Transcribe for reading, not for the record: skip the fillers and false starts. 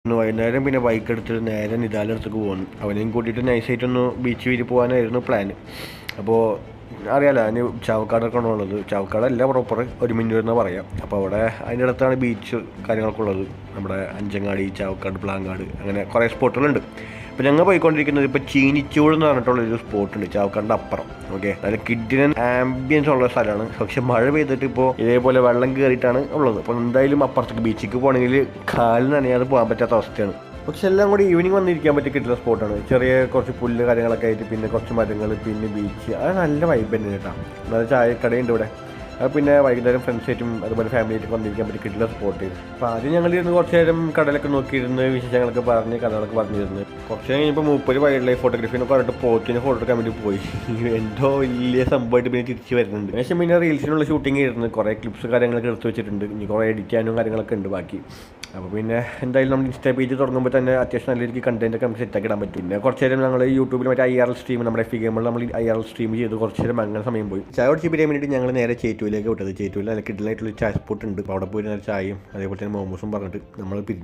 വൈകുന്നേരം പിന്നെ ബൈക്ക് എടുത്തിട്ട് നേരെ നിദാൻ്റെ അടുത്തേക്ക് പോകുന്നു. അവനെയും കൂട്ടിയിട്ട് നൈസായിട്ടൊന്ന് ബീച്ച് വരെ പോകാനായിരുന്നു പ്ലാൻ. അപ്പോൾ അറിയാലോ അതിന് ചാവക്കാടൊക്കെ ഉള്ളത്, ചാവക്കാടല്ല പ്രോപ്പർ ഒരു മിന്നൂർ എന്ന് പറയാം. അപ്പോൾ അവിടെ അതിൻ്റെ അടുത്താണ് ബീച്ച് കാര്യങ്ങളൊക്കെ ഉള്ളത്. നമ്മുടെ അഞ്ചങ്ങാടി, ചാവക്കാട്, പ്ലാങ്ങാട്, അങ്ങനെ കുറേ സ്പോട്ടുകളുണ്ട്. അപ്പോൾ ഞങ്ങൾ പോയിക്കൊണ്ടിരിക്കുന്നത് ഇപ്പോൾ ചീനിച്ചൂട് എന്ന് പറഞ്ഞിട്ടുള്ളൊരു സ്പോട്ടുണ്ട് ചാവക്കാടിൻ്റെ അപ്പുറം. ഓക്കെ, നല്ല കിഡിലൻ ആംബിയൻസ് ഉള്ള സ്ഥലമാണ്. പക്ഷെ മഴ പെയ്തിട്ട് ഇപ്പോൾ ഇതേപോലെ വെള്ളം കയറിയിട്ടാണ് ഉള്ളത്. അപ്പോൾ എന്തായാലും അപ്പുറത്തേക്ക് ബീച്ചിലേക്ക് പോകണമെങ്കിൽ കാലിൽ നനയാതെ പോകാൻ പറ്റാത്ത അവസ്ഥയാണ്. പക്ഷെ എല്ലാം കൂടി ഈവനിങ് വന്നിരിക്കാൻ പറ്റി കിട്ടുന്ന സ്പോട്ടാണ്. ചെറിയ കുറച്ച് പുല്ല് കാര്യങ്ങളൊക്കെ ആയിട്ട്, പിന്നെ കുറച്ച് മരങ്ങൾ, പിന്നെ ബീച്ച്, അത് നല്ല വൈബ് തന്നെ കേട്ടോ. നല്ല ചായക്കടയുണ്ട് ഇവിടെ. അത് പിന്നെ വൈകുന്നേരം ഫ്രണ്ട്സായിട്ടും അതുപോലെ ഫാമിലിയായിട്ടും വന്നിരിക്കാൻ പറ്റി കിട്ടുന്ന സ്പോട്ട്. അപ്പോൾ ആദ്യം ഞങ്ങളിരുന്ന് കുറച്ച് നേരം കടലൊക്കെ നോക്കിയിരുന്ന് വിശേഷങ്ങളൊക്കെ പറഞ്ഞ് കഥകളൊക്കെ പറഞ്ഞിരുന്നു. കുറച്ച് കഴിഞ്ഞപ്പോൾ മൂപ്പര് വൈൽഡ് ലൈഫ് ഫോട്ടോഗ്രാഫിനൊക്കെ പറഞ്ഞിട്ട് പോത്തിന് ഫോട്ടോ എടുക്കാൻ വേണ്ടി പോയി. എന്തോ വലിയ സംഭവമായിട്ട് പിന്നെ തിരിച്ച് വരുന്നുണ്ട്. ഏകദേശം പിന്നെ റീൽസിനുള്ള ഷൂട്ടിംഗ് ആയിരുന്നു. കുറേ ക്ലിപ്സ് കാര്യങ്ങളൊക്കെ എടുത്ത് വെച്ചിട്ടുണ്ട്. ഇനി കുറേ എഡിറ്റ് ചെയ്യാനും കാര്യങ്ങളൊക്കെ ഉണ്ട് ബാക്കി. അപ്പോൾ പിന്നെ എന്തായാലും നമ്മൾ ഇൻസ്റ്റാ പേജ് തുടങ്ങുമ്പോൾ തന്നെ അത്യാവശ്യം നല്ല രീതിക്ക് കണ്ടൻറ്റൊക്കെ നമുക്ക് സെറ്റാക്കി ഇടാൻ പറ്റും. പിന്നെ കുറച്ച് നേരം ഞങ്ങൾ യൂട്യൂബിൽ മറ്റേ IRL സ്ട്രീം, നമ്മുടെ എഫ് ഗെയിമിൽ നമ്മൾ IRL സ്ട്രീം ചെയ്ത് കുറച്ച് നേരം അങ്ങനെ സമയം പോയി. ചായ കുടിച്ച് പിരിയാൻ വേണ്ടിയിട്ട് ഞങ്ങൾ നേരെ ചേറ്റുവിലേക്ക് വിട്ടത്. ചേറ്റുവിൽ നല്ല കിഡിലായിട്ടുള്ള ചായ സ്പോട്ട് ഉണ്ട്. അപ്പോൾ അവിടെ പോയി നേരെ ചായയും അതേപോലെ തന്നെ മോമോസും പറഞ്ഞിട്ട് നമ്മൾ പിരിഞ്ഞു.